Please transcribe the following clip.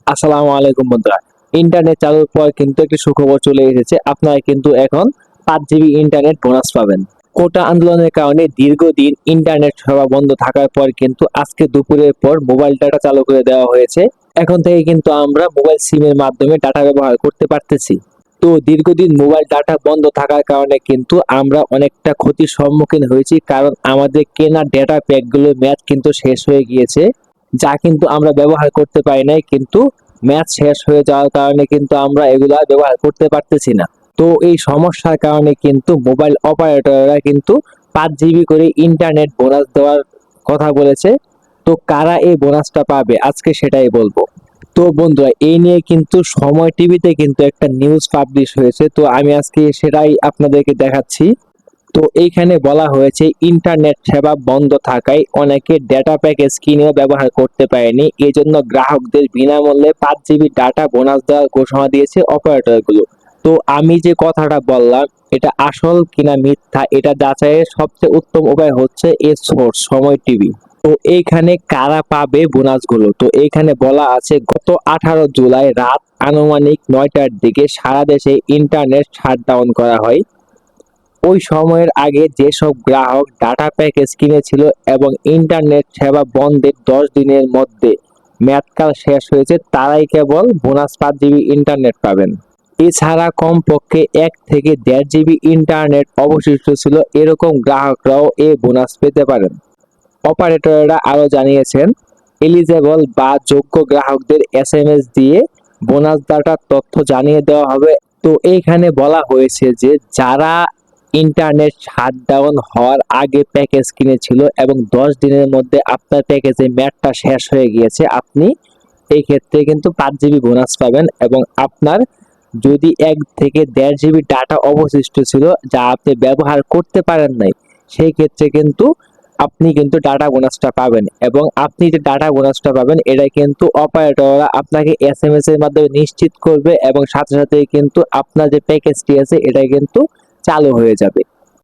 আসসালামু আলাইকুম বন্ধুরা। ইন্টারনেট চালুর পর কিন্তু একটি সুখবর চলে এসেছে। আপনারা কিন্তু এখন 5 জিবি ইন্টারনেট বোনাস পাবেন। কোটা আন্দোলনের কারণে দীর্ঘদিন ইন্টারনেট সেবা বন্ধ থাকার পর কিন্তু আজকে দুপুরের পর মোবাইল ডাটা চালু করে দেওয়া হয়েছে। এখন থেকে কিন্তু আমরা মোবাইল সিমের মাধ্যমে ডাটা ব্যবহার করতে পারতেছি। তো দীর্ঘদিন মোবাইল ডাটা বন্ধ থাকার কারণে কিন্তু আমরা অনেকটা ক্ষতির সম্মুখীন হয়েছি, কারণ আমাদের কেনা ডেটা প্যাকগুলোর মেয়াদ কিন্তু শেষ হয়ে গিয়েছে, যা কিন্তু আমরা ব্যবহার করতে পারি নাই। কিন্তু ম্যাচ শেষ হয়ে যাওয়ার কারণে কিন্তু আমরা এগুলা ব্যবহার করতে পারতেছি না। তো এই সমস্যার কারণে কিন্তু মোবাইল অপারেটররা কিন্তু 5 জিবি করে ইন্টারনেট বোনাস দেওয়ার কথা বলেছে। তো কারা এই বোনাসটা পাবে আজকে সেটাই বলবো। তো বন্ধুরা, এই নিয়ে কিন্তু সময় টিভিতে কিন্তু একটা নিউজ পাবলিশ হয়েছে, তো আমি আজকে সেটাই আপনাদেরকে দেখাচ্ছি। তো এইখানে বলা হয়েছে ইন্টারনেট সেবা বন্ধ থাকায় অনেকে ডেটা প্যাকেজ কিনেও ব্যবহার করতে পারেনি, এজন্য গ্রাহকদের বিনামূল্যে 5 জিবি ডাটা বোনাস দেওয়ার ঘোষণা দিয়েছে অপারেটরগুলো। তো আমি যে কথাটা বললাম এটা আসল কিনা মিথ্যা এটা যাচাইয়ের সবচেয়ে উত্তম উপায় হচ্ছে এর সোর্স সময় টিভি। তো এইখানে কারা পাবে বোনাসগুলো, তো এইখানে বলা আছে গত 18 জুলাই রাত আনুমানিক 9টার দিকে সারা দেশে ইন্টারনেট শাটডাউন করা হয়। ওই সময়ের আগে যেসব গ্রাহক ডাটা প্যাকেজ কিনেছিল এবং ইন্টারনেট সেবা বন্ধের 10 দিনের মধ্যে মেয়াদকাল শেষ হয়েছে তারাই কেবল বোনাস 5 জিবি ইন্টারনেট পাবেন। এছাড়া কমপক্ষে 1 থেকে 1.5 জিবি ইন্টারনেট অবশিষ্ট ছিল এরকম গ্রাহকরাও এই বোনাস পেতে পারেন। অপারেটররা আরো জানিয়েছেন এলিজেবল বা যোগ্য গ্রাহকদের এসএমএস দিয়ে বোনাস ডাটার তথ্য জানিয়ে দেওয়া হবে। তো এইখানে বলা হয়েছে যে যারা ইন্টারনেট শাটডাউন হওয়ার আগে প্যাকেজ কিনেছিল এবং 10 দিনের মধ্যে আপনার প্যাকেজের মেয়াদটা শেষ হয়ে গিয়েছে, আপনি এই ক্ষেত্রে কিন্তু 5 জিবি বোনাস পাবেন। এবং আপনার যদি 1 থেকে 1.5 জিবি ডাটা অবশিষ্ট ছিল যা আপনি ব্যবহার করতে পারেন নাই, সেই ক্ষেত্রে কিন্তু আপনি কিন্তু ডাটা বোনাসটা পাবেন। এবং আপনি যে ডাটা বোনাসটা পাবেন এটা কিন্তু অপারেটররা আপনাকে এসএমএস এর মাধ্যমে নিশ্চিত করবে এবং সাথে সাথে কিন্তু আপনার যে প্যাকেজটি আছে এটা কিন্তু চালু হয়ে যাবে।